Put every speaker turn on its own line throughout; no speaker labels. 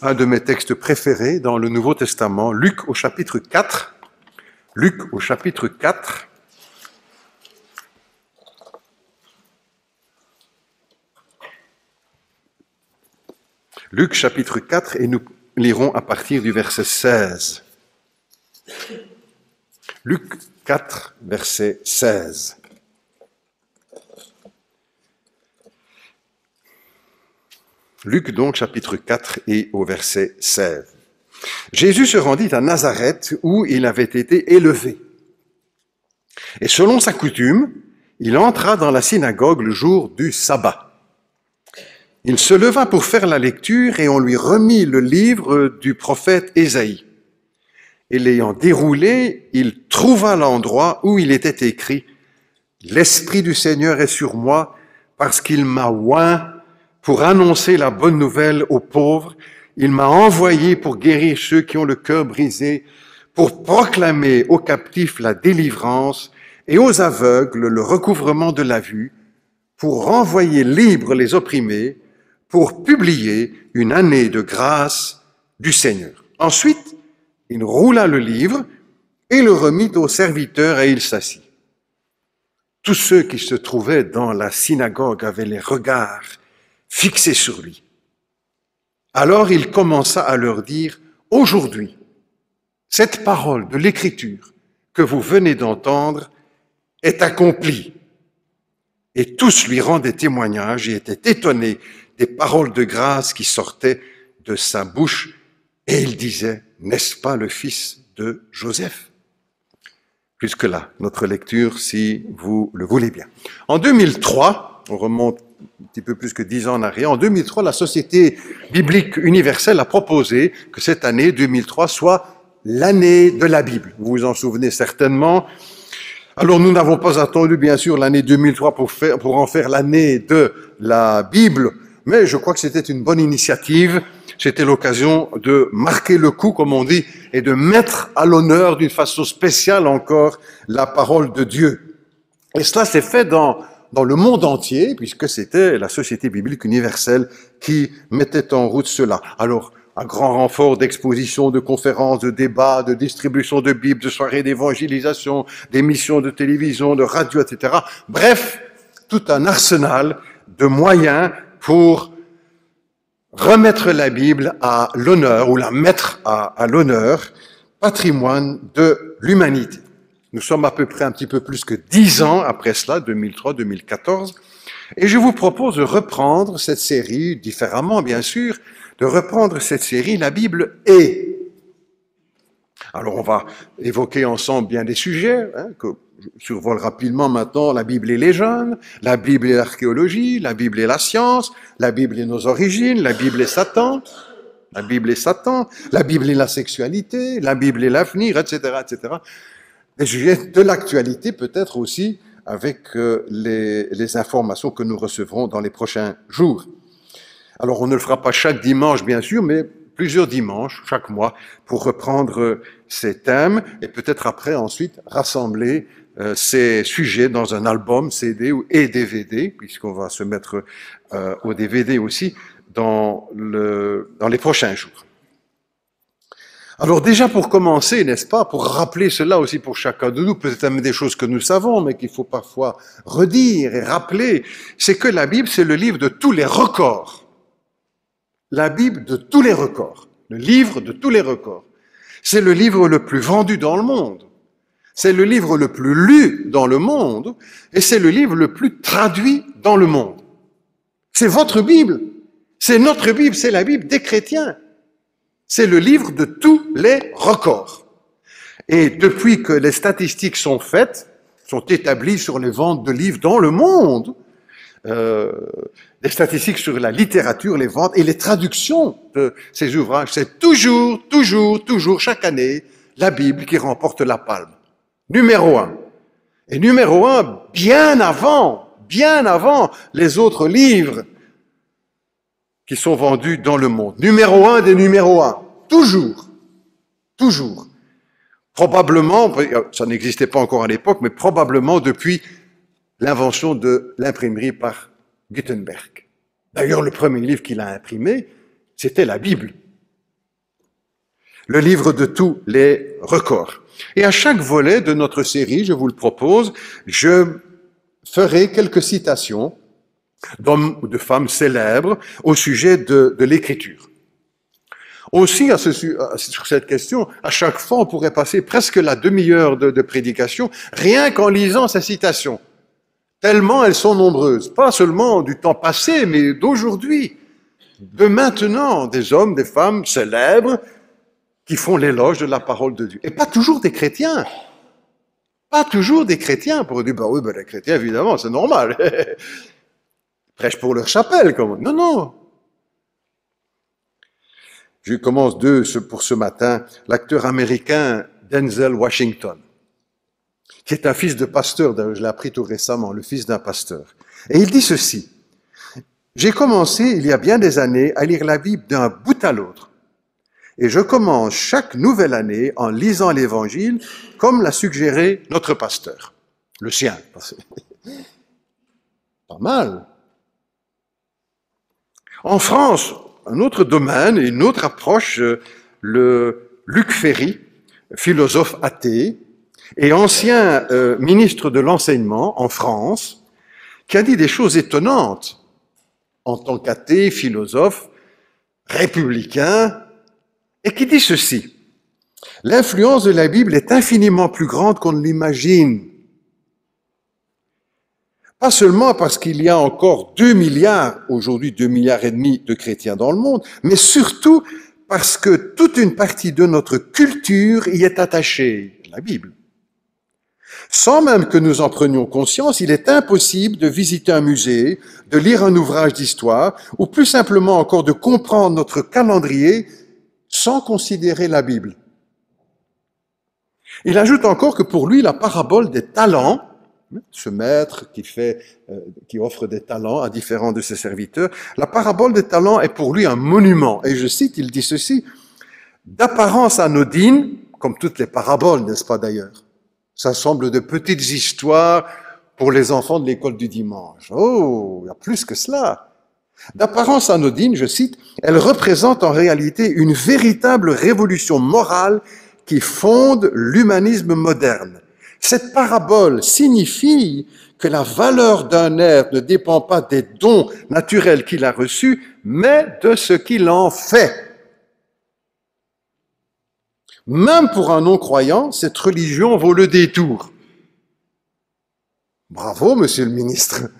un de mes textes préférés dans le Nouveau Testament, Luc au chapitre 4. Luc au chapitre 4. Luc chapitre 4, et nous lirons à partir du verset 16. Luc 4, verset 16. Luc donc, chapitre 4 et au verset 16. Jésus se rendit à Nazareth où il avait été élevé. Et selon sa coutume, il entra dans la synagogue le jour du sabbat. Il se leva pour faire la lecture et on lui remit le livre du prophète Ésaïe. Et l'ayant déroulé, il trouva l'endroit où il était écrit « L'Esprit du Seigneur est sur moi parce qu'il m'a oint pour annoncer la bonne nouvelle aux pauvres. Il m'a envoyé pour guérir ceux qui ont le cœur brisé, pour proclamer aux captifs la délivrance et aux aveugles le recouvrement de la vue, pour renvoyer libres les opprimés, pour publier une année de grâce du Seigneur. » Ensuite, il roula le livre et le remit au serviteur et il s'assit. Tous ceux qui se trouvaient dans la synagogue avaient les regards fixés sur lui. Alors il commença à leur dire « Aujourd'hui, cette parole de l'Écriture que vous venez d'entendre est accomplie. » Et tous lui rendaient témoignage et étaient étonnés des paroles de grâce qui sortaient de sa bouche. Et il disait « N'est-ce pas le fils de Joseph ?» Jusque-là, notre lecture, si vous le voulez bien. En 2003, on remonte un petit peu plus que 10 ans en arrière, en 2003, la Société biblique universelle a proposé que cette année 2003 soit l'année de la Bible. Vous vous en souvenez certainement. Alors nous n'avons pas attendu bien sûr l'année 2003 pour en faire l'année de la Bible, mais je crois que c'était une bonne initiative. C'était l'occasion de marquer le coup, comme on dit, et de mettre à l'honneur d'une façon spéciale encore la parole de Dieu. Et cela s'est fait dans le monde entier, puisque c'était la Société biblique universelle qui mettait en route cela. Alors, un grand renfort d'expositions, de conférences, de débats, de distribution de Bibles, de soirées d'évangélisation, d'émissions de télévision, de radio, etc. Bref, tout un arsenal de moyens pour remettre la Bible à l'honneur, ou la mettre à l'honneur, patrimoine de l'humanité. Nous sommes à peu près un petit peu plus que 10 ans après cela, 2003-2014, et je vous propose de reprendre cette série, différemment bien sûr, de reprendre cette série, la Bible est. Alors on va évoquer ensemble bien des sujets, que je survole rapidement maintenant, la Bible et les jeunes, la Bible et l'archéologie, la Bible et la science, la Bible et nos origines, la Bible et Satan, la Bible et Satan, la Bible et la sexualité, la Bible et l'avenir, etc., etc. Des sujets de l'actualité peut-être aussi avec les informations que nous recevrons dans les prochains jours. Alors on ne le fera pas chaque dimanche bien sûr, mais plusieurs dimanches, chaque mois, pour reprendre ces thèmes et peut-être après ensuite rassembler ces sujets dans un album CD et DVD, puisqu'on va se mettre au DVD aussi dans les prochains jours. Alors déjà pour commencer, n'est-ce pas, pour rappeler cela aussi pour chacun de nous, peut-être même des choses que nous savons, mais qu'il faut parfois redire et rappeler, c'est que la Bible, c'est le livre de tous les records. La Bible de tous les records, le livre de tous les records. C'est le livre le plus vendu dans le monde. C'est le livre le plus lu dans le monde et c'est le livre le plus traduit dans le monde. C'est votre Bible, c'est notre Bible, c'est la Bible des chrétiens. C'est le livre de tous les records. Et depuis que les statistiques sont faites, sont établies sur les ventes de livres dans le monde, les statistiques sur la littérature, les ventes et les traductions de ces ouvrages, c'est toujours, chaque année, la Bible qui remporte la palme. Numéro 1. Et numéro 1, bien avant les autres livres qui sont vendus dans le monde. Numéro 1 des numéros 1. Toujours. Probablement, ça n'existait pas encore à l'époque, mais probablement depuis l'invention de l'imprimerie par Gutenberg. D'ailleurs, le premier livre qu'il a imprimé, c'était la Bible. le livre de tous les records. Et à chaque volet de notre série, je vous le propose, je ferai quelques citations d'hommes ou de femmes célèbres au sujet de l'écriture. Aussi, sur cette question, à chaque fois, on pourrait passer presque la demi-heure de prédication, rien qu'en lisant ces citations. Tellement elles sont nombreuses. Pas seulement du temps passé, mais d'aujourd'hui, de maintenant, des hommes, des femmes célèbres qui font l'éloge de la parole de Dieu. Et pas toujours des chrétiens. Pas toujours des chrétiens pour dire, oui, les chrétiens, évidemment, c'est normal. Prêche pour leur chapelle, comme. Non, non. Je commence pour ce matin, l'acteur américain Denzel Washington, qui est un fils de pasteur, je l'ai appris tout récemment, le fils d'un pasteur. Et il dit ceci: j'ai commencé, il y a bien des années, à lire la Bible d'un bout à l'autre. Et je commence chaque nouvelle année en lisant l'Évangile, comme l'a suggéré notre pasteur, le sien. Pas mal. En France, un autre domaine, une autre approche, le Luc Ferry, philosophe athée et ancien ministre de l'enseignement en France, qui a dit des choses étonnantes en tant qu'athée, philosophe, républicain, et qui dit ceci: l'influence de la Bible est infiniment plus grande qu'on ne l'imagine. Pas seulement parce qu'il y a encore 2 milliards, aujourd'hui 2,5 milliards de chrétiens dans le monde, mais surtout parce que toute une partie de notre culture y est attachée, la Bible. Sans même que nous en prenions conscience, il est impossible de visiter un musée, de lire un ouvrage d'histoire, ou plus simplement encore de comprendre notre calendrier sans considérer la Bible. Il ajoute encore que pour lui, la parabole des talents, ce maître qui offre des talents à différents de ses serviteurs, la parabole des talents est pour lui un monument. Et je cite, il dit ceci: d'apparence anodine, comme toutes les paraboles, n'est-ce pas d'ailleurs? Ça semble de petites histoires pour les enfants de l'école du dimanche. Oh, il y a plus que cela. D'apparence anodine, je cite, elle représente en réalité une véritable révolution morale qui fonde l'humanisme moderne. Cette parabole signifie que la valeur d'un être ne dépend pas des dons naturels qu'il a reçus, mais de ce qu'il en fait. Même pour un non-croyant, cette religion vaut le détour. Bravo, monsieur le ministre.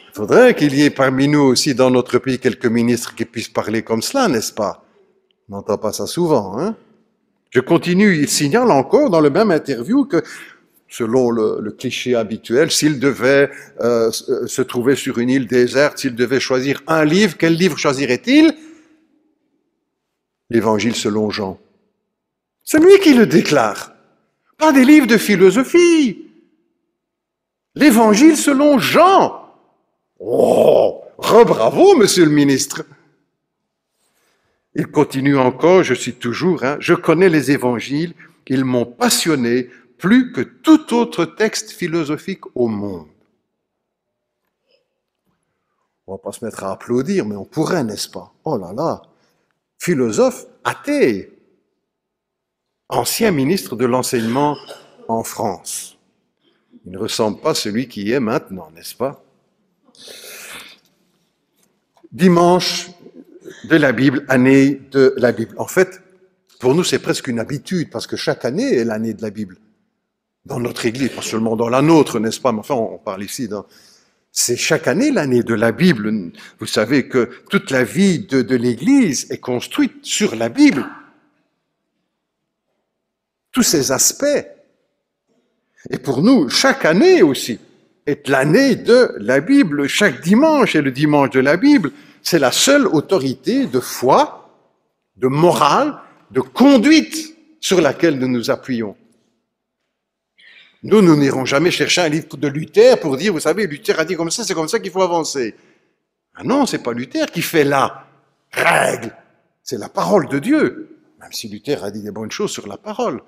Il faudrait qu'il y ait parmi nous aussi dans notre pays quelques ministres qui puissent parler comme cela, n'est-ce pas? On n'entend pas ça souvent, hein? Je continue, il signale encore dans le même interview que selon le cliché habituel, s'il devait se trouver sur une île déserte, s'il devait choisir un livre, quel livre choisirait-il? L'Évangile selon Jean. C'est lui qui le déclare. Pas des livres de philosophie. L'Évangile selon Jean. Oh, bravo, monsieur le ministre. Il continue encore, je cite toujours, je connais les Évangiles, ils m'ont passionné plus que tout autre texte philosophique au monde. On ne va pas se mettre à applaudir, mais on pourrait, n'est-ce pas? Oh là là, philosophe athée, ancien ministre de l'enseignement en France. Il ne ressemble pas à celui qui est maintenant, n'est-ce pas? Dimanche de la Bible, année de la Bible. En fait, pour nous, c'est presque une habitude, parce que chaque année est l'année de la Bible. Dans notre Église, pas seulement dans la nôtre, n'est-ce pas? Mais enfin, on parle ici. C'est chaque année l'année de la Bible. Vous savez que toute la vie de l'Église est construite sur la Bible. Tous ces aspects. Et pour nous, chaque année aussi est l'année de la Bible. Chaque dimanche est le dimanche de la Bible. C'est la seule autorité de foi, de morale, de conduite sur laquelle nous nous appuyons. Nous n'irons jamais chercher un livre de Luther pour dire, vous savez, Luther a dit comme ça, c'est comme ça qu'il faut avancer. Ah non, c'est pas Luther qui fait la règle. C'est la parole de Dieu. Même si Luther a dit des bonnes choses sur la parole.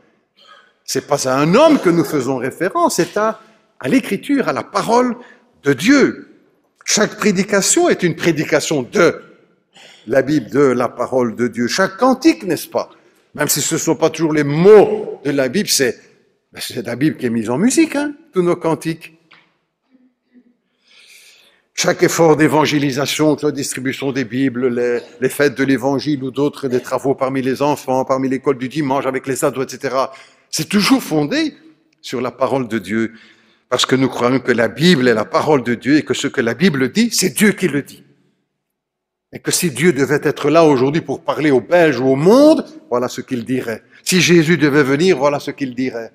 C'est pas à un homme que nous faisons référence, c'est à l'Écriture, à la parole de Dieu. Chaque prédication est une prédication de la Bible, de la parole de Dieu. Chaque cantique, n'est-ce pas? Même si ce ne sont pas toujours les mots de la Bible, c'est la Bible qui est mise en musique, hein, tous nos cantiques. Chaque effort d'évangélisation, la distribution des Bibles, les fêtes de l'Évangile ou d'autres, des travaux parmi les enfants, parmi l'école du dimanche, avec les ados, etc., c'est toujours fondé sur la parole de Dieu, parce que nous croyons que la Bible est la parole de Dieu et que ce que la Bible dit, c'est Dieu qui le dit. Et que si Dieu devait être là aujourd'hui pour parler aux Belges ou au monde, voilà ce qu'il dirait. Si Jésus devait venir, voilà ce qu'il dirait.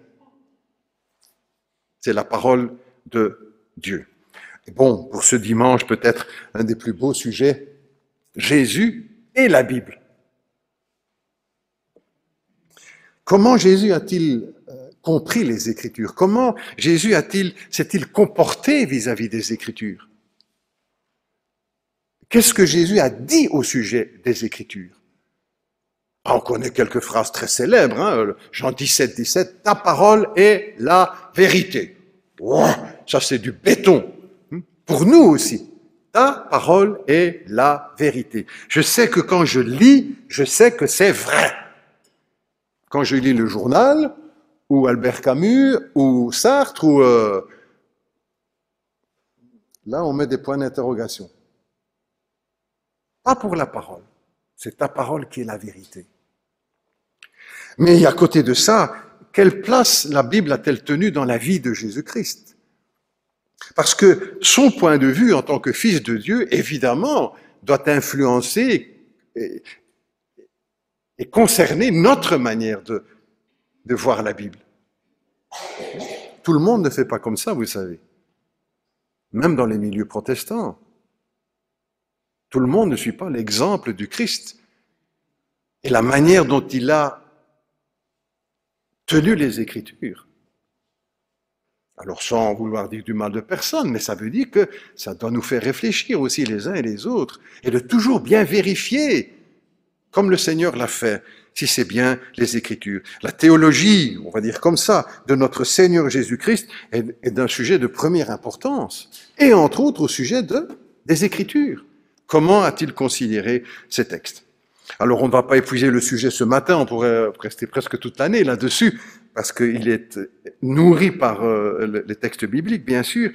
C'est la parole de Dieu. Et bon, pour ce dimanche, peut-être un des plus beaux sujets, Jésus et la Bible. Comment Jésus a-t-il compris les Écritures? Comment Jésus s'est-il comporté vis-à-vis des Écritures? Qu'est-ce que Jésus a dit au sujet des Écritures? On connaît quelques phrases très célèbres, hein? Jean 17, 17, ta parole est la vérité. Wow, ça c'est du béton. Pour nous aussi, ta parole est la vérité. Je sais que quand je lis, je sais que c'est vrai. Quand je lis le journal, ou Albert Camus, ou Sartre, ou... là, on met des points d'interrogation. Pas pour la parole. C'est ta parole qui est la vérité. Mais à côté de ça, quelle place la Bible a-t-elle tenue dans la vie de Jésus-Christ? Parce que son point de vue en tant que fils de Dieu, évidemment, doit influencer et concerner notre manière de voir la Bible. Tout le monde ne fait pas comme ça, vous savez. Même dans les milieux protestants. Tout le monde ne suit pas l'exemple du Christ et la manière dont il a tenu les Écritures. Alors sans vouloir dire du mal de personne, mais ça veut dire que ça doit nous faire réfléchir aussi les uns et les autres, et de toujours bien vérifier, comme le Seigneur l'a fait, si c'est bien les Écritures. La théologie, on va dire comme ça, de notre Seigneur Jésus-Christ est d'un sujet de première importance, et entre autres au sujet des Écritures. Comment a-t-il considéré ces textes? Alors on ne va pas épuiser le sujet ce matin, on pourrait rester presque toute l'année là-dessus, parce qu'il est nourri par les textes bibliques, bien sûr,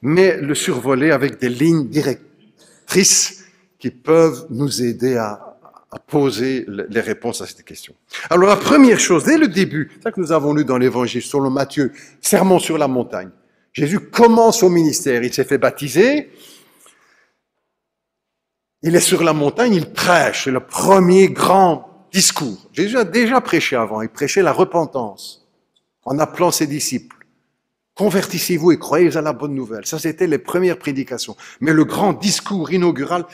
mais le survoler avec des lignes directrices qui peuvent nous aider à poser les réponses à cette question. Alors la première chose, dès le début, c'est ça que nous avons lu dans l'Évangile selon Matthieu, Sermon sur la montagne. Jésus commence son ministère, il s'est fait baptiser, il est sur la montagne, il prêche, c'est le premier grand discours. Jésus a déjà prêché avant, il prêchait la repentance en appelant ses disciples. Convertissez-vous et croyez à la bonne nouvelle. Ça, c'était les premières prédications. Mais le grand discours inaugural,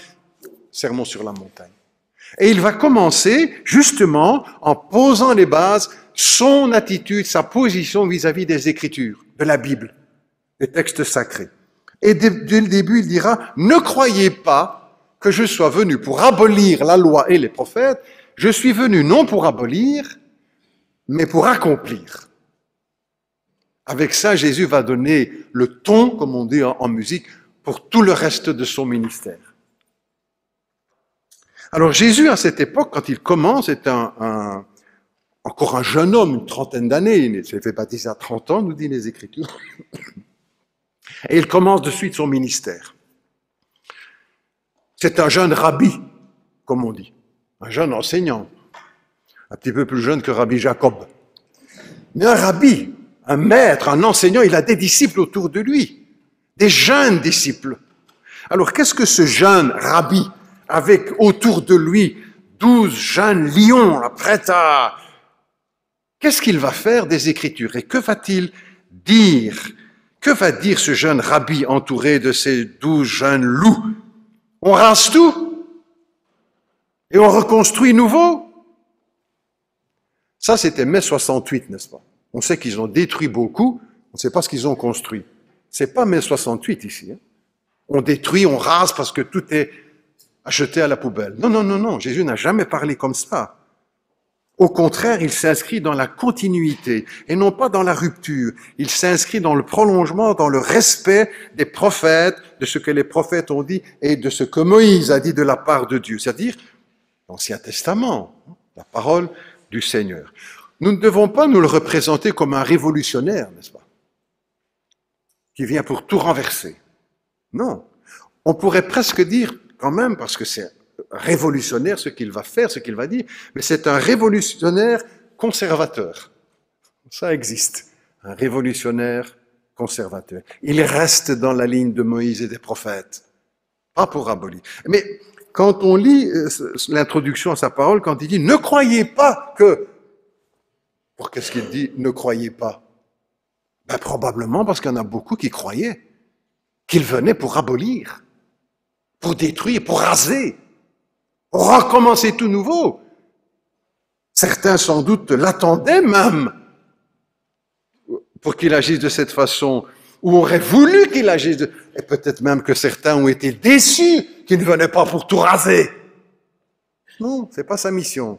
Sermon sur la montagne. Et il va commencer justement en posant les bases, son attitude, sa position vis-à-vis des Écritures, de la Bible, des textes sacrés. Et dès le début, il dira, ne croyez pas que je sois venu pour abolir la loi et les prophètes, je suis venu non pour abolir, mais pour accomplir. Avec ça, Jésus va donner le ton, comme on dit en musique, pour tout le reste de son ministère. Alors Jésus, à cette époque, quand il commence, est encore un jeune homme, une trentaine d'années, il s'est fait baptiser à 30 ans, nous dit les Écritures, et il commence de suite son ministère. C'est un jeune rabbi, comme on dit, un jeune enseignant, un petit peu plus jeune que Rabbi Jacob. Mais un rabbi, un maître, un enseignant, il a des disciples autour de lui, des jeunes disciples. Alors qu'est-ce que ce jeune rabbi, avec autour de lui 12 jeunes lions, prêts à... Qu'est-ce qu'il va faire des Écritures? Et que va-t-il dire? Que va dire ce jeune rabbi entouré de ces 12 jeunes loups? On rase tout et on reconstruit nouveau. Ça, c'était mai 68, n'est-ce pas? On sait qu'ils ont détruit beaucoup, on ne sait pas ce qu'ils ont construit. C'est pas mai 68 ici. Hein. On détruit, on rase parce que tout est acheté à la poubelle. Non, non, non, non, Jésus n'a jamais parlé comme ça. Au contraire, il s'inscrit dans la continuité et non pas dans la rupture. Il s'inscrit dans le prolongement, dans le respect des prophètes, de ce que les prophètes ont dit et de ce que Moïse a dit de la part de Dieu, c'est-à-dire l'Ancien Testament, la parole du Seigneur. Nous ne devons pas nous le représenter comme un révolutionnaire, n'est-ce pas? Qui vient pour tout renverser. Non. On pourrait presque dire, quand même, parce que c'est révolutionnaire ce qu'il va faire, ce qu'il va dire, mais c'est un révolutionnaire conservateur. Ça existe. Un révolutionnaire conservateur. Il reste dans la ligne de Moïse et des prophètes. Pas pour abolir. Mais quand on lit l'introduction à sa parole, quand il dit « Ne croyez pas que… » Pour qu'est-ce qu'il dit « Ne croyez pas » Ben, probablement parce qu'il y en a beaucoup qui croyaient qu'il venait pour abolir, pour détruire, pour raser, pour recommencer tout nouveau. Certains sans doute l'attendaient même pour qu'il agisse de cette façon, ou auraient voulu qu'il agisse de… Et peut-être même que certains ont été déçus qu'il ne venait pas pour tout raser. Non, c'est pas sa mission.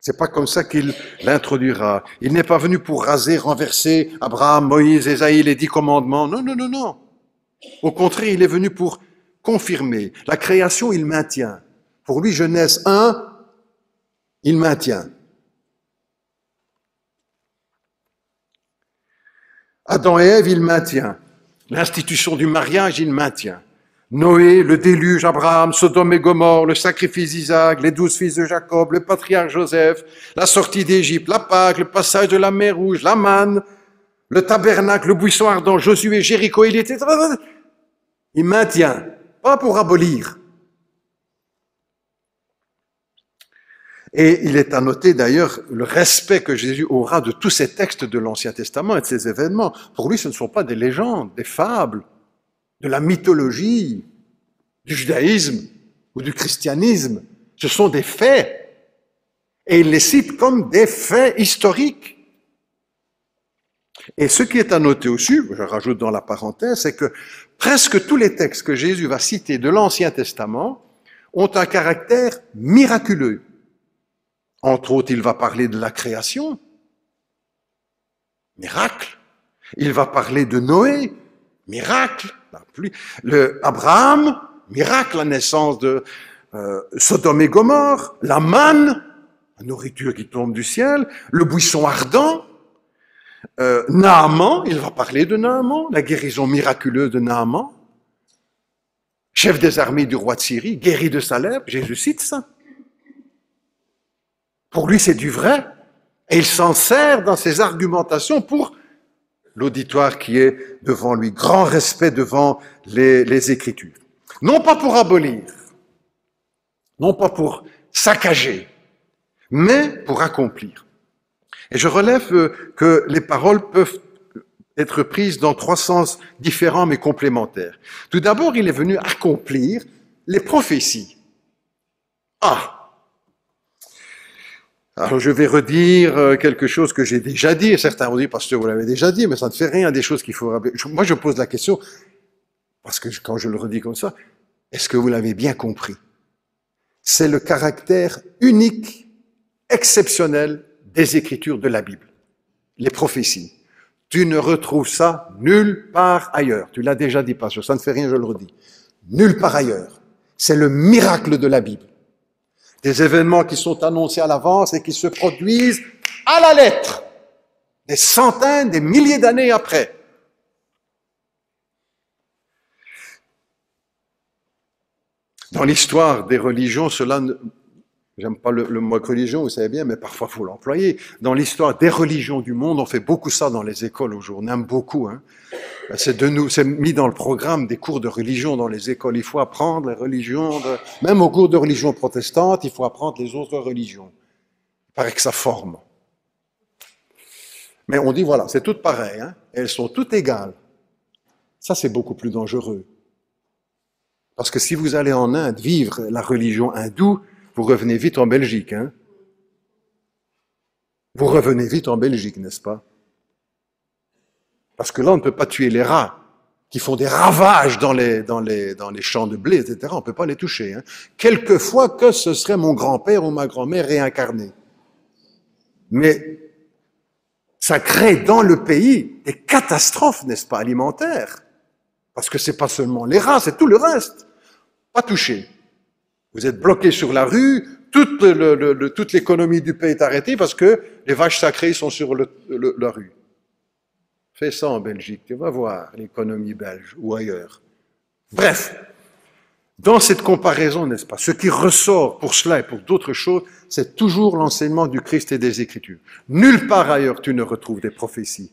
C'est pas comme ça qu'il l'introduira. Il n'est pas venu pour raser, renverser Abraham, Moïse, Ésaïe, les 10 commandements. Non, non, non, non. Au contraire, il est venu pour confirmer. La création, il maintient. Pour lui, Genèse 1, il maintient. Adam et Ève, il maintient. L'institution du mariage, il maintient. Noé, le déluge, Abraham, Sodome et Gomorre, le sacrifice d'Isaac, les 12 fils de Jacob, le patriarche Joseph, la sortie d'Égypte, la Pâque, le passage de la mer Rouge, la manne, le tabernacle, le buisson ardent, Josué, Jéricho, il maintient, pas pour abolir. Et il est à noter d'ailleurs le respect que Jésus aura de tous ces textes de l'Ancien Testament et de ces événements. Pour lui, ce ne sont pas des légendes, des fables, de la mythologie, du judaïsme ou du christianisme. Ce sont des faits. Et il les cite comme des faits historiques. Et ce qui est à noter aussi, je rajoute dans la parenthèse, c'est que presque tous les textes que Jésus va citer de l'Ancien Testament ont un caractère miraculeux. Entre autres, il va parler de la création, miracle. Il va parler de Noé, miracle. Abraham, miracle, la naissance de Sodome et Gomorre, la manne, la nourriture qui tombe du ciel, le buisson ardent, Naaman, il va parler de Naaman, la guérison miraculeuse de Naaman, chef des armées du roi de Syrie, guéri de sa lèpre, Jésus cite ça. Pour lui, c'est du vrai. Et il s'en sert dans ses argumentations pour l'auditoire qui est devant lui. Grand respect devant les Écritures. Non pas pour abolir, non pas pour saccager, mais pour accomplir. Et je relève que les paroles peuvent être prises dans 3 sens différents mais complémentaires. Tout d'abord, il est venu accomplir les prophéties. Alors je vais redire quelque chose que j'ai déjà dit, et certains vont dire, pasteur, vous l'avez déjà dit, mais ça ne fait rien, des choses qu'il faut rappeler. Moi je pose la question, parce que quand je le redis comme ça, est-ce que vous l'avez bien compris? C'est le caractère unique, exceptionnel des Écritures de la Bible, les prophéties. Tu ne retrouves ça nulle part ailleurs. Tu l'as déjà dit, pasteur, ça ne fait rien, je le redis. Nulle part ailleurs. C'est le miracle de la Bible. Des événements qui sont annoncés à l'avance et qui se produisent à la lettre, des centaines, des milliers d'années après. Dans l'histoire des religions, j'aime pas le mot religion, vous savez bien, mais parfois il faut l'employer. Dans l'histoire des religions du monde, on fait beaucoup ça dans les écoles aujourd'hui, on aime beaucoup. C'est mis dans le programme des cours de religion dans les écoles. Il faut apprendre les religions, même au cours de religion protestante, il faut apprendre les autres religions. Il paraît que ça forme. Mais on dit, voilà, c'est toutes pareilles, elles sont toutes égales. Ça, c'est beaucoup plus dangereux. Parce que si vous allez en Inde vivre la religion hindoue, vous revenez vite en Belgique. Vous revenez vite en Belgique, n'est-ce pas? Parce que là, on ne peut pas tuer les rats qui font des ravages dans les champs de blé, etc. On ne peut pas les toucher. Quelquefois que ce serait mon grand-père ou ma grand-mère réincarnés. Mais ça crée dans le pays des catastrophes, n'est-ce pas, alimentaires. Parce que c'est pas seulement les rats, c'est tout le reste. Pas touché. Vous êtes bloqué sur la rue, toute l'économie du pays est arrêtée parce que les vaches sacrées sont sur la rue. Fais ça en Belgique, tu vas voir l'économie belge ou ailleurs. Bref, dans cette comparaison, n'est-ce pas, ce qui ressort pour cela et pour d'autres choses, c'est toujours l'enseignement du Christ et des Écritures. Nulle part ailleurs tu ne retrouves des prophéties.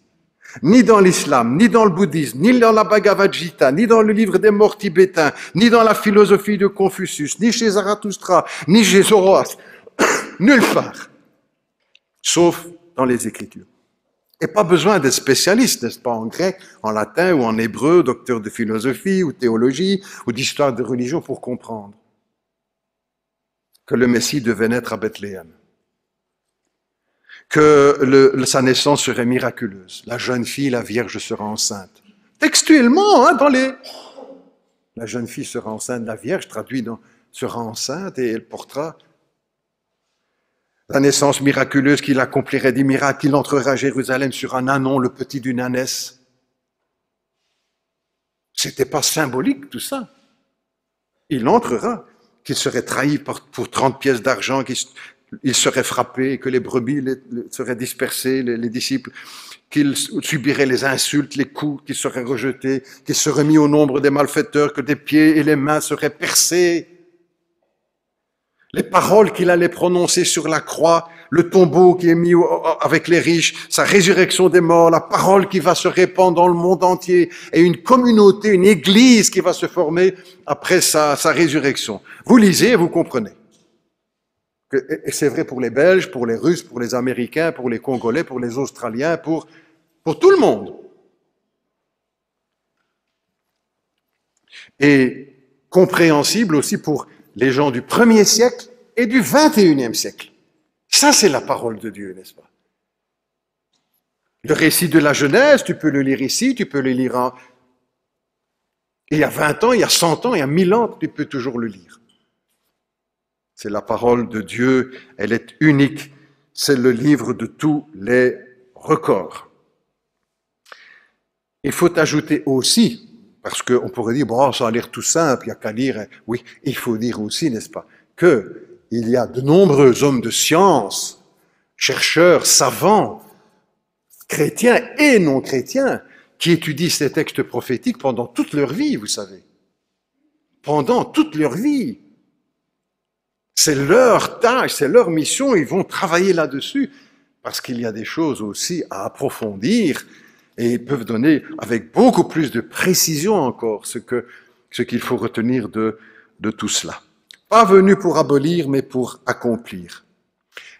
Ni dans l'islam, ni dans le bouddhisme, ni dans la Bhagavad Gita, ni dans le livre des morts tibétains, ni dans la philosophie de Confucius, ni chez Zarathustra, ni chez Zoroastre. Nulle part. Sauf dans les Écritures. Et pas besoin d'être spécialiste, n'est-ce pas, en grec, en latin ou en hébreu, docteur de philosophie ou théologie ou d'histoire de religion pour comprendre que le Messie devait naître à Bethléem, que sa naissance serait miraculeuse. La jeune fille, la Vierge, sera enceinte. Textuellement, la jeune fille sera enceinte, la Vierge, traduit sera enceinte et elle portera la naissance miraculeuse qu'il accomplirait des miracles, qu'il entrera à Jérusalem sur un ânon, le petit d'une ânesse. C'était pas symbolique tout ça. Il entrera, qu'il serait trahi pour 30 pièces d'argent, qu'il serait frappé, que les brebis seraient dispersées, les disciples, qu'il subirait les insultes, les coups, qu'il serait rejeté, qu'il serait mis au nombre des malfaiteurs, que des pieds et les mains seraient percés. Les paroles qu'il allait prononcer sur la croix, le tombeau qui est mis avec les riches, sa résurrection des morts, la parole qui va se répandre dans le monde entier et une communauté, une église qui va se former après sa résurrection. Vous lisez, vous comprenez. Et c'est vrai pour les Belges, pour les Russes, pour les Américains, pour les Congolais, pour les Australiens, pour tout le monde. Et compréhensible aussi pour les gens du 1er siècle et du 21e siècle. Ça, c'est la parole de Dieu, n'est-ce pas? Le récit de la Genèse, tu peux le lire ici, tu peux le lire il y a 20 ans, il y a 100 ans, il y a 1000 ans, tu peux toujours le lire. C'est la parole de Dieu, elle est unique. C'est le livre de tous les records. Il faut ajouter aussi, parce qu'on pourrait dire, bon, ça a l'air tout simple, il n'y a qu'à lire. Oui, il faut dire aussi, n'est-ce pas, qu'il y a de nombreux hommes de science, chercheurs, savants, chrétiens et non chrétiens, qui étudient ces textes prophétiques pendant toute leur vie, vous savez. Pendant toute leur vie. C'est leur tâche, c'est leur mission, ils vont travailler là-dessus, parce qu'il y a des choses aussi à approfondir, et ils peuvent donner avec beaucoup plus de précision encore ce qu'il faut retenir de tout cela. Pas venu pour abolir, mais pour accomplir.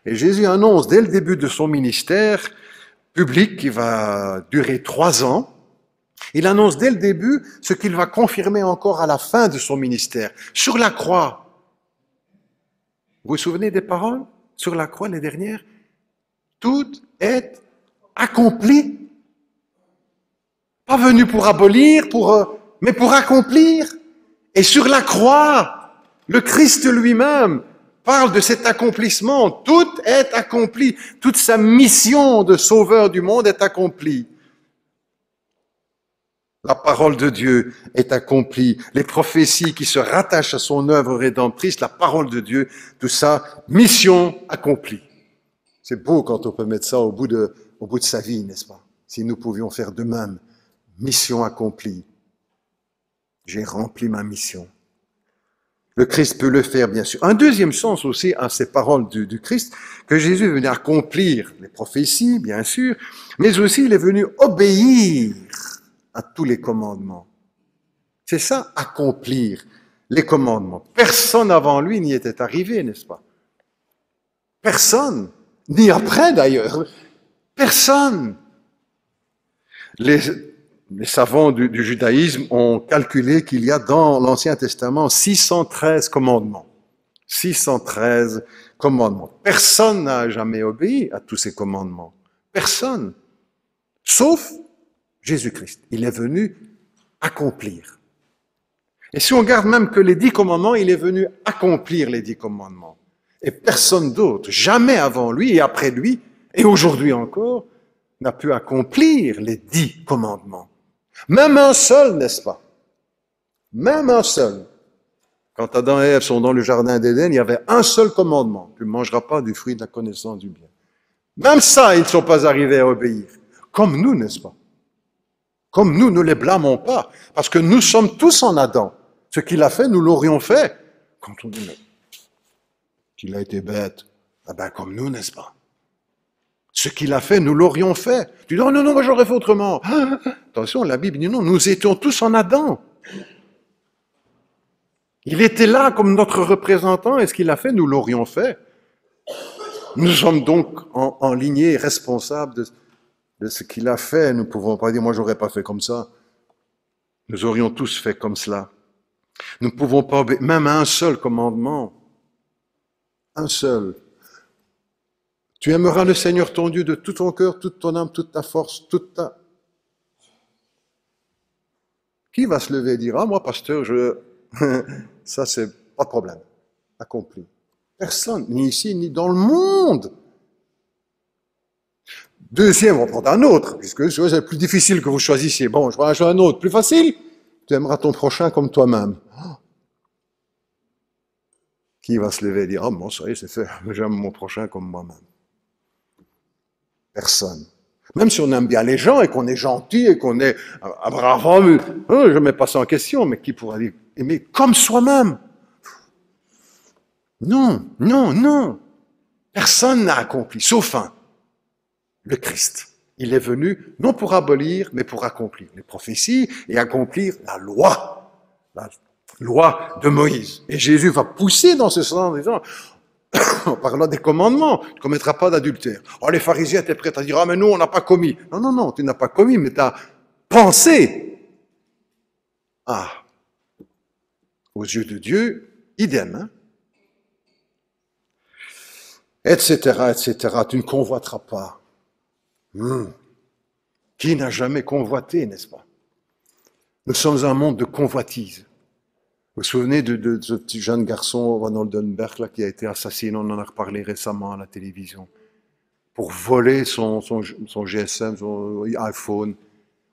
Et Jésus annonce dès le début de son ministère public, qui va durer 3 ans, il annonce dès le début ce qu'il va confirmer encore à la fin de son ministère, sur la croix. Vous vous souvenez des paroles sur la croix, les dernières? Tout est accompli. Pas venu pour abolir, mais pour accomplir. Et sur la croix, le Christ lui-même parle de cet accomplissement. Tout est accompli. Toute sa mission de sauveur du monde est accomplie. La parole de Dieu est accomplie. Les prophéties qui se rattachent à son œuvre rédemptrice, la parole de Dieu, tout ça, mission accomplie. C'est beau quand on peut mettre ça au bout de sa vie, n'est-ce pas? Si nous pouvions faire de même. Mission accomplie. J'ai rempli ma mission. Le Christ peut le faire, bien sûr. Un deuxième sens aussi à ces paroles du Christ, que Jésus est venu accomplir les prophéties, bien sûr, mais aussi il est venu obéir à tous les commandements. C'est ça, accomplir les commandements. Personne avant lui n'y était arrivé, n'est-ce pas? Personne. Ni après, d'ailleurs. Personne. Les savants du judaïsme ont calculé qu'il y a dans l'Ancien Testament 613 commandements. 613 commandements. Personne n'a jamais obéi à tous ces commandements. Personne. Sauf Jésus-Christ. Il est venu accomplir. Et si on regarde même que les 10 commandements, il est venu accomplir les 10 commandements. Et personne d'autre, jamais avant lui et après lui, et aujourd'hui encore, n'a pu accomplir les 10 commandements. Même un seul, n'est-ce pas? Même un seul. Quand Adam et Ève sont dans le jardin d'Éden, il y avait un seul commandement. Tu ne mangeras pas du fruit de la connaissance du bien. Même ça, ils ne sont pas arrivés à obéir. Comme nous, n'est-ce pas? Comme nous, ne les blâmons pas. Parce que nous sommes tous en Adam. Ce qu'il a fait, nous l'aurions fait. Quand on dit, mais qu'il a été bête, eh ben, comme nous, n'est-ce pas? Ce qu'il a fait, nous l'aurions fait. Tu dis, oh non, non, moi j'aurais fait autrement. Attention, la Bible dit non, nous étions tous en Adam. Il était là comme notre représentant, et ce qu'il a fait, nous l'aurions fait. Nous sommes donc en lignée responsable de ce qu'il a fait. Nous ne pouvons pas dire, moi j'aurais pas fait comme ça. Nous aurions tous fait comme cela. Nous ne pouvons pas obéir, même à un seul commandement. Un seul. Tu aimeras le Seigneur ton Dieu de tout ton cœur, toute ton âme, toute ta force, toute ta... Qui va se lever et dire, ah moi pasteur, ça c'est pas de problème, accompli. Personne, ni ici, ni dans le monde. Deuxième, on va prendre un autre, puisque c'est plus difficile que vous choisissiez. Bon, je vais un autre, plus facile. Tu aimeras ton prochain comme toi-même. Qui va se lever et dire, ah bon, ça y est, c'est fait, j'aime mon prochain comme moi-même. Personne. Même si on aime bien les gens et qu'on est gentil et qu'on est bravo, je ne mets pas ça en question, mais qui pourra dire aimer comme soi-même? Non, non, non. Personne n'a accompli, sauf un, le Christ. Il est venu non pour abolir, mais pour accomplir les prophéties et accomplir la loi de Moïse. Et Jésus va pousser dans ce sens en disant, en parlant des commandements, tu ne commettras pas d'adultère. Oh, les pharisiens étaient prêts à dire, ah mais nous on n'a pas commis. Non, non, non, tu n'as pas commis, mais tu as pensé. Ah, aux yeux de Dieu, idem, hein? Etc., etc. Tu ne convoiteras pas. Qui n'a jamais convoité, n'est-ce pas? Nous sommes un monde de convoitise. Vous vous souvenez de ce petit jeune garçon, Van Oldenberg, là, qui a été assassiné, on en a reparlé récemment à la télévision, pour voler son GSM, son iPhone.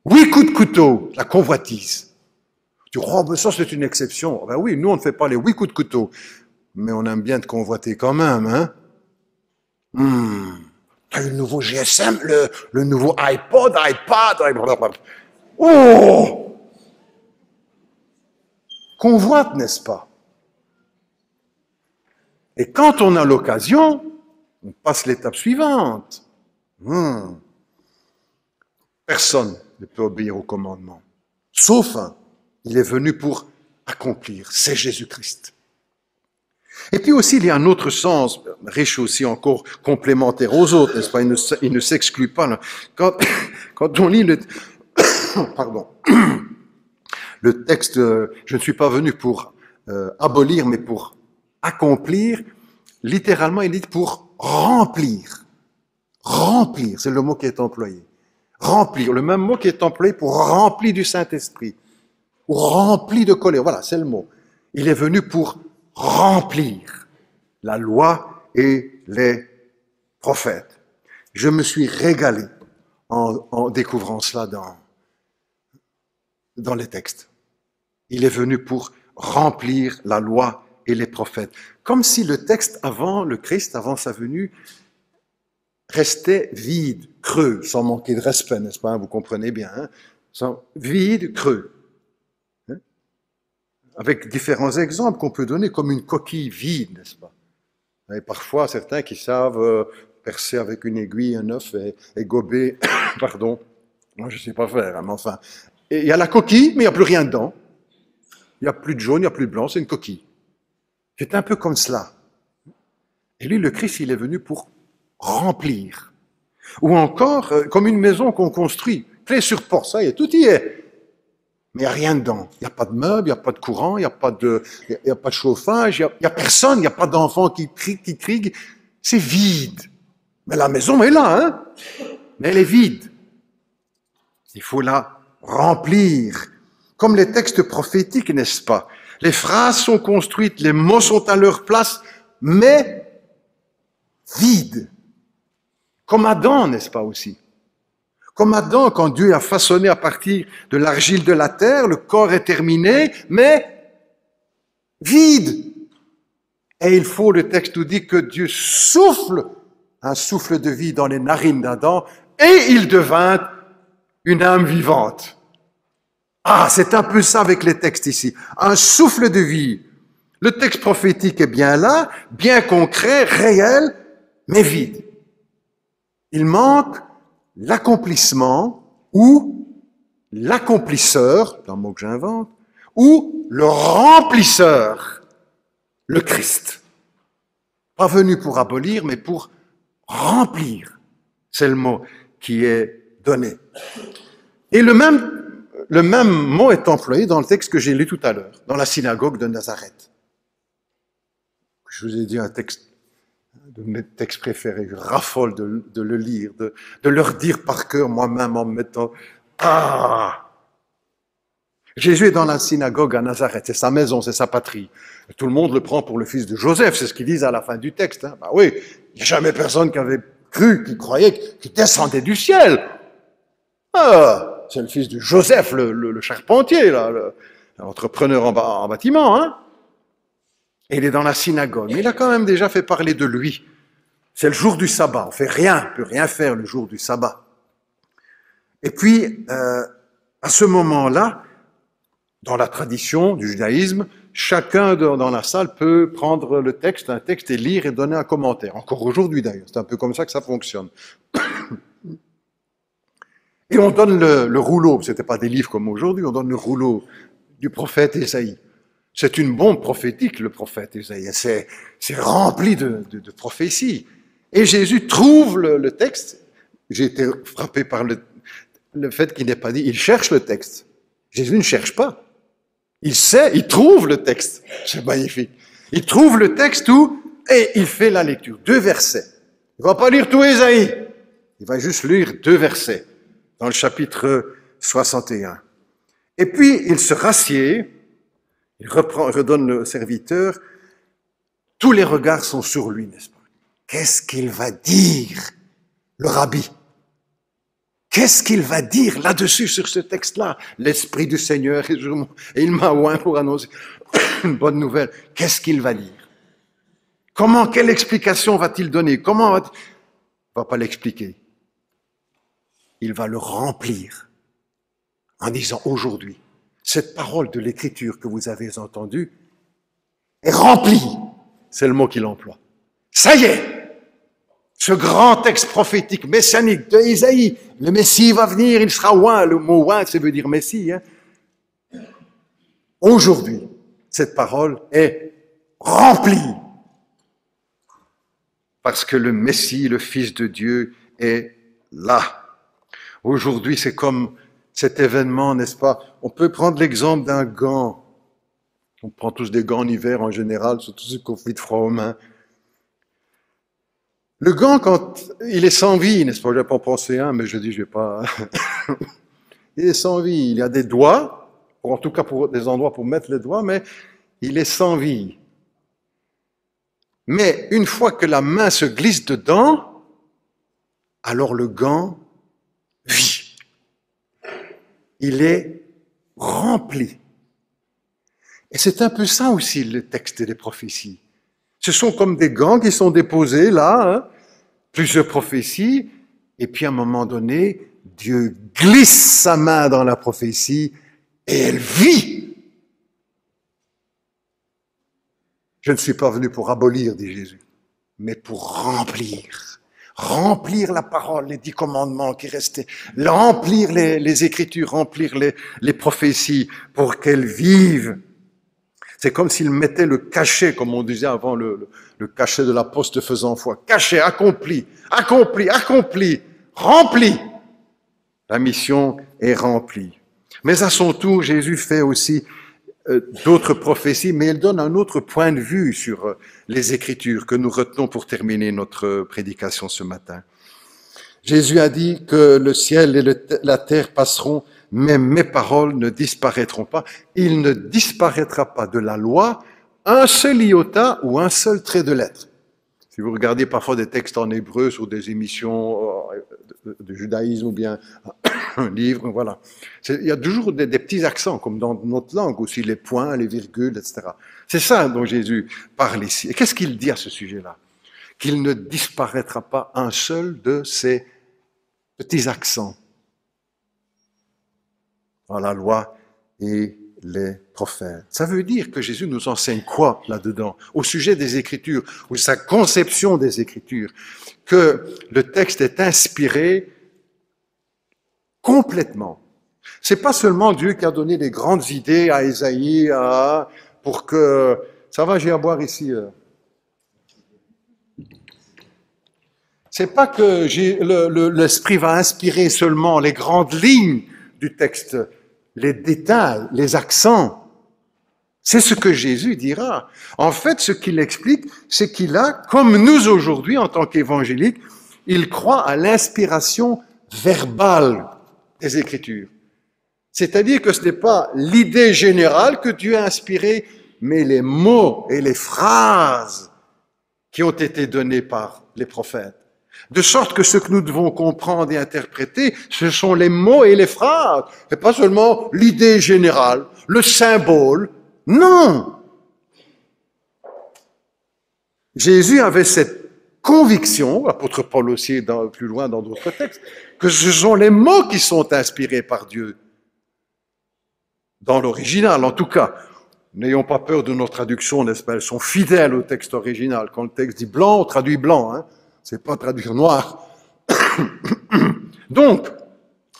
8 coups de couteau, la convoitise. Tu crois, oh, ben ça c'est une exception. Ben oui, nous on ne fait pas les 8 coups de couteau, mais on aime bien te convoiter quand même, hein? T'as eu le nouveau GSM, le nouveau iPod, iPad, oh! Convoite, n'est-ce pas? Et quand on a l'occasion, on passe l'étape suivante. Personne ne peut obéir au commandement, sauf un. Il est venu pour accomplir, c'est Jésus-Christ. Et puis aussi, il y a un autre sens, riche aussi encore complémentaire aux autres, n'est-ce pas? Il ne s'exclut pas. Là. Quand on lit le texte, je ne suis pas venu pour abolir, mais pour accomplir, littéralement, il dit pour remplir. Remplir, c'est le mot qui est employé. Remplir, le même mot qui est employé pour remplir du Saint-Esprit, ou rempli de colère. Voilà, c'est le mot. Il est venu pour remplir la loi et les prophètes. Je me suis régalé en découvrant cela dans les textes. Il est venu pour remplir la loi et les prophètes. Comme si le texte avant le Christ, avant sa venue, restait vide, creux, sans manquer de respect, n'est-ce pas? Vous comprenez bien, hein? Vide, creux. Avec différents exemples qu'on peut donner, comme une coquille vide, n'est-ce pas? Et parfois, certains qui savent percer avec une aiguille un œuf et gober, pardon, moi je ne sais pas faire, hein, mais enfin, il y a la coquille, mais il n'y a plus rien dedans. Il n'y a plus de jaune, il n'y a plus de blanc, c'est une coquille. C'est un peu comme cela. Et lui, le Christ, il est venu pour remplir. Ou encore, comme une maison qu'on construit, clé sur porte, ça y est, tout y est. Mais il n'y a rien dedans. Il n'y a pas de meubles, il n'y a pas de courant, il n'y a pas de chauffage, il n'y a personne, il n'y a pas d'enfant qui crie. C'est vide. Mais la maison est là, hein? Mais elle est vide. Il faut la remplir. Comme les textes prophétiques, n'est-ce pas? Les phrases sont construites, les mots sont à leur place, mais vides. Comme Adam, n'est-ce pas aussi? Comme Adam, quand Dieu a façonné à partir de l'argile de la terre, le corps est terminé, mais vide. Et il faut, le texte nous dit que Dieu souffle un souffle de vie dans les narines d'Adam et il devint une âme vivante. Ah, c'est un peu ça avec les textes ici. Un souffle de vie. Le texte prophétique est bien là, bien concret, réel, mais vide. Il manque l'accomplissement ou l'accomplisseur, c'est un mot que j'invente, ou le remplisseur, le Christ. Pas venu pour abolir, mais pour remplir. C'est le mot qui est donné. Et le même mot est employé dans le texte que j'ai lu tout à l'heure, dans la synagogue de Nazareth. Je vous ai dit un texte de mes textes préférés, je raffole de le lire, de leur dire par cœur moi-même en me mettant « Ah !» Jésus est dans la synagogue à Nazareth, c'est sa maison, c'est sa patrie. Et tout le monde le prend pour le fils de Joseph, c'est ce qu'ils disent à la fin du texte. Hein. Ben oui, il n'y a jamais personne qui avait cru, qui croyait qu'il descendait du ciel. Ah, c'est le fils de Joseph, le charpentier, l'entrepreneur en bâtiment. Hein. Et il est dans la synagogue, mais il a quand même déjà fait parler de lui. C'est le jour du sabbat, on fait rien, on peut rien faire le jour du sabbat. Et puis, à ce moment-là, dans la tradition du judaïsme, chacun dans la salle peut prendre un texte et lire et donner un commentaire. Encore aujourd'hui d'ailleurs, c'est un peu comme ça que ça fonctionne. Et on donne le rouleau, c'était pas des livres comme aujourd'hui, on donne le rouleau du prophète Ésaïe. C'est une bombe prophétique, le prophète Ésaïe. C'est rempli de prophéties. Et Jésus trouve le texte. J'ai été frappé par le fait qu'il n'ait pas dit, il cherche le texte. Jésus ne cherche pas. Il sait, il trouve le texte. C'est magnifique. Il trouve le texte et il fait la lecture. 2 versets. Il ne va pas lire tout Ésaïe. Il va juste lire 2 versets dans le chapitre 61. Et puis, il se rassied, il redonne le serviteur. Tous les regards sont sur lui, n'est-ce pas? Qu'est-ce qu'il va dire, le rabbi? Qu'est-ce qu'il va dire là-dessus, sur ce texte-là? L'Esprit du Seigneur, et il m'a oint pour annoncer une bonne nouvelle. Qu'est-ce qu'il va dire? Quelle explication va-t-il donner? Il ne va pas l'expliquer. Il va le remplir en disant aujourd'hui, cette parole de l'Écriture que vous avez entendue est remplie. C'est le mot qu'il emploie. Ça y est! Ce grand texte prophétique messianique de Isaïe, le Messie va venir, il sera oint. Le mot oint, ça veut dire Messie. Hein. Aujourd'hui, cette parole est remplie. Parce que le Messie, le Fils de Dieu, est là. Aujourd'hui, c'est comme cet événement, n'est-ce pas? On peut prendre l'exemple d'un gant. On prend tous des gants en hiver en général, surtout ceux qui ont fait de froid aux mains. Le gant, quand il est sans vie, n'est-ce pas? Je n'ai pas pensé un, mais je dis, je vais pas. Il est sans vie. Il y a des doigts, en tout cas pour des endroits pour mettre les doigts, mais il est sans vie. Mais une fois que la main se glisse dedans, alors le gant vit. Il est rempli. Et c'est un peu ça aussi le texte des prophéties. Ce sont comme des gants qui sont déposés là, hein, plusieurs prophéties, et puis à un moment donné, Dieu glisse sa main dans la prophétie et elle vit. Je ne suis pas venu pour abolir, dit Jésus, mais pour remplir. Remplir la parole, les 10 commandements qui restaient, remplir les Écritures, remplir les prophéties pour qu'elles vivent. C'est comme s'il mettait le cachet, comme on disait avant, le cachet de la poste faisant foi. Cachet, accompli, accompli, accompli, rempli. La mission est remplie. Mais à son tour, Jésus fait aussi d'autres prophéties, mais il donne un autre point de vue sur les Écritures que nous retenons pour terminer notre prédication ce matin. Jésus a dit que le ciel et la terre passeront, mais mes paroles ne disparaîtront pas. Il ne disparaîtra pas de la loi un seul iota ou un seul trait de lettre. Si vous regardez parfois des textes en hébreu sur des émissions de judaïsme ou bien un livre, voilà. Il y a toujours des petits accents, comme dans notre langue aussi, les points, les virgules, etc. C'est ça dont Jésus parle ici. Et qu'est-ce qu'il dit à ce sujet-là? Qu'il ne disparaîtra pas un seul de ces petits accents dans la loi et les prophètes. Ça veut dire que Jésus nous enseigne quoi là-dedans? Au sujet des Écritures, ou sa conception des Écritures, que le texte est inspiré complètement. C'est pas seulement Dieu qui a donné des grandes idées à Ésaïe, pour que... Ça va, j'ai à boire ici. C'est pas que l'Esprit va inspirer seulement les grandes lignes du texte, les détails, les accents. C'est ce que Jésus dira. En fait, ce qu'il explique, c'est qu'il a, comme nous aujourd'hui en tant qu'évangéliques, il croit à l'inspiration verbale des Écritures. C'est-à-dire que ce n'est pas l'idée générale que Dieu a inspirée, mais les mots et les phrases qui ont été donnés par les prophètes. De sorte que ce que nous devons comprendre et interpréter, ce sont les mots et les phrases, et pas seulement l'idée générale, le symbole. Non! Jésus avait cette conviction, l'apôtre Paul aussi plus loin dans d'autres textes, que ce sont les mots qui sont inspirés par Dieu. Dans l'original, en tout cas. N'ayons pas peur de nos traductions, n'est-ce pas? Elles sont fidèles au texte original. Quand le texte dit blanc, on traduit blanc, hein. C'est pas traduire noir. Donc,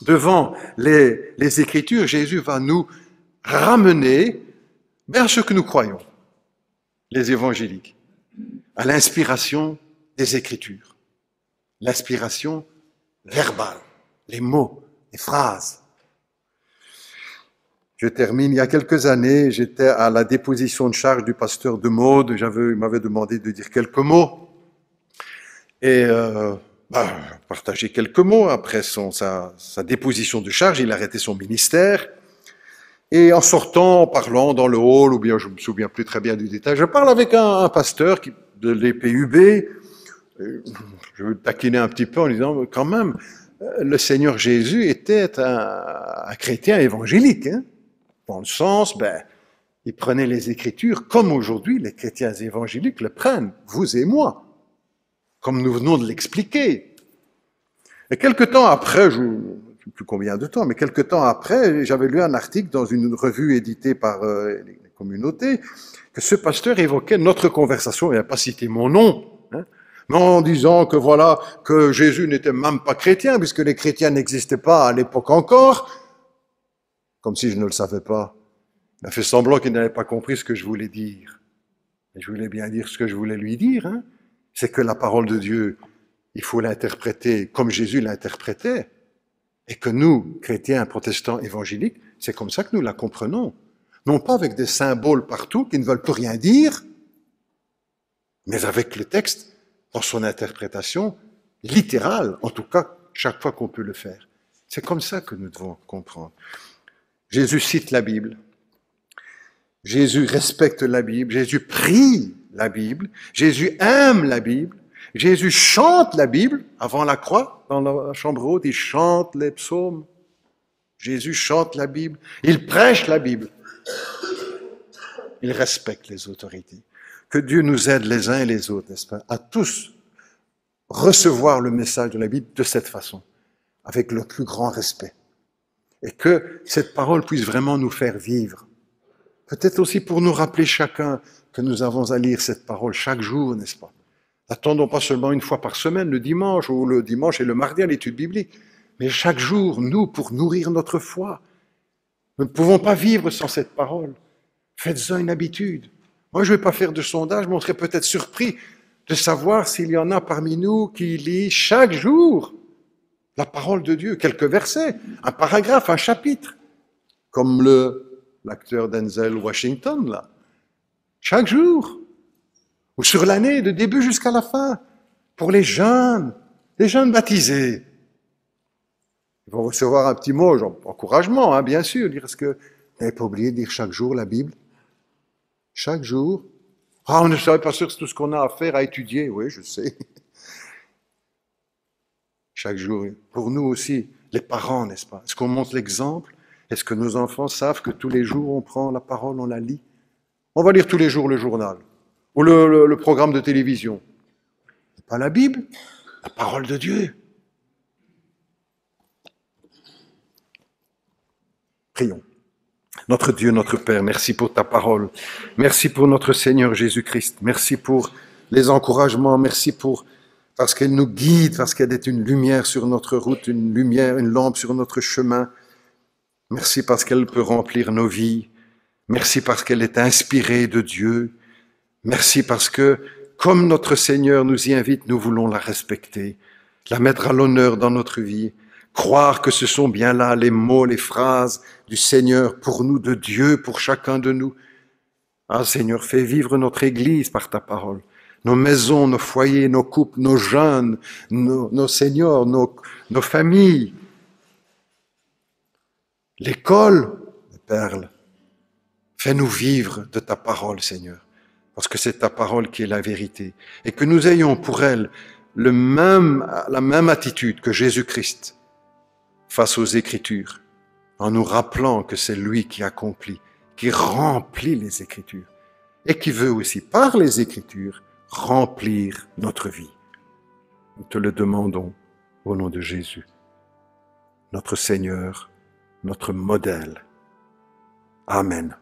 devant les Écritures, Jésus va nous ramener vers ce que nous croyons, les évangéliques, à l'inspiration des Écritures, l'inspiration verbale, les mots, les phrases. Je termine. Il y a quelques années, j'étais à la déposition de charge du pasteur de Maude. Il m'avait demandé de dire quelques mots. Et partager quelques mots. Après sa déposition de charge, il a arrêté son ministère. Et en sortant, en parlant dans le hall, ou bien je me souviens plus très bien du détail, je parle avec un pasteur de l'EPUB. Je veux le taquiner un petit peu en disant, quand même, le Seigneur Jésus était un chrétien évangélique, hein, dans le sens, il prenait les Écritures comme aujourd'hui les chrétiens évangéliques le prennent, vous et moi, comme nous venons de l'expliquer. Et quelque temps après, je ne sais plus combien de temps, mais quelque temps après, j'avais lu un article dans une revue éditée par les communautés, que ce pasteur évoquait notre conversation, il n'a pas cité mon nom, hein, mais en disant que voilà, que Jésus n'était même pas chrétien, puisque les chrétiens n'existaient pas à l'époque encore, comme si je ne le savais pas. Il a fait semblant qu'il n'avait pas compris ce que je voulais dire. Et je voulais bien dire ce que je voulais lui dire, hein. C'est que la parole de Dieu, il faut l'interpréter comme Jésus l'interprétait, et que nous, chrétiens, protestants, évangéliques, c'est comme ça que nous la comprenons. Non pas avec des symboles partout qui ne veulent plus rien dire, mais avec le texte dans son interprétation littérale, en tout cas, chaque fois qu'on peut le faire. C'est comme ça que nous devons comprendre. Jésus cite la Bible. Jésus respecte la Bible. Jésus prie la Bible. Jésus aime la Bible. Jésus chante la Bible avant la croix, dans la chambre haute, il chante les psaumes. Jésus chante la Bible. Il prêche la Bible. Il respecte les autorités. Que Dieu nous aide les uns et les autres, n'est-ce pas, à tous recevoir le message de la Bible de cette façon, avec le plus grand respect. Et que cette parole puisse vraiment nous faire vivre. Peut-être aussi pour nous rappeler chacun que nous avons à lire cette parole chaque jour, n'est-ce pas? Attendons pas seulement une fois par semaine, le dimanche, ou le dimanche et le mardi à l'étude biblique, mais chaque jour, nous, pour nourrir notre foi. Nous ne pouvons pas vivre sans cette parole. Faites-en une habitude. Moi, je ne vais pas faire de sondage, mais on serait peut-être surpris de savoir s'il y en a parmi nous qui lisent chaque jour la parole de Dieu, quelques versets, un paragraphe, un chapitre, comme l'acteur Denzel Washington, là. Chaque jour. Ou sur l'année, de début jusqu'à la fin, pour les jeunes baptisés. Ils vont recevoir un petit mot, genre, encouragement, hein, bien sûr, dire, est-ce que vous n'avez pas oublié de lire chaque jour la Bible? Chaque jour. Ah, on ne savait pas sûr que c'est tout ce qu'on a à faire, à étudier. Oui, je sais. chaque jour. Pour nous aussi, les parents, n'est-ce pas? Est-ce qu'on montre l'exemple? Est-ce que nos enfants savent que tous les jours on prend la parole, on la lit? On va lire tous les jours le journal ou le programme de télévision. C'est pas la Bible, la parole de Dieu. Prions. Notre Dieu, notre Père, merci pour ta parole. Merci pour notre Seigneur Jésus-Christ. Merci pour les encouragements. Merci parce qu'elle nous guide, parce qu'elle est une lumière sur notre route, une lumière, une lampe sur notre chemin. Merci parce qu'elle peut remplir nos vies. Merci parce qu'elle est inspirée de Dieu. Merci parce que, comme notre Seigneur nous y invite, nous voulons la respecter, la mettre à l'honneur dans notre vie, croire que ce sont bien là les mots, les phrases du Seigneur pour nous, de Dieu, pour chacun de nous. Ah Seigneur, fais vivre notre Église par ta parole, nos maisons, nos foyers, nos couples, nos jeunes, nos seigneurs, nos familles, l'école, les perles. Fais-nous vivre de ta parole, Seigneur, parce que c'est ta parole qui est la vérité, et que nous ayons pour elle la même attitude que Jésus-Christ face aux Écritures, en nous rappelant que c'est lui qui accomplit, qui remplit les Écritures, et qui veut aussi, par les Écritures, remplir notre vie. Nous te le demandons au nom de Jésus, notre Seigneur, notre modèle. Amen.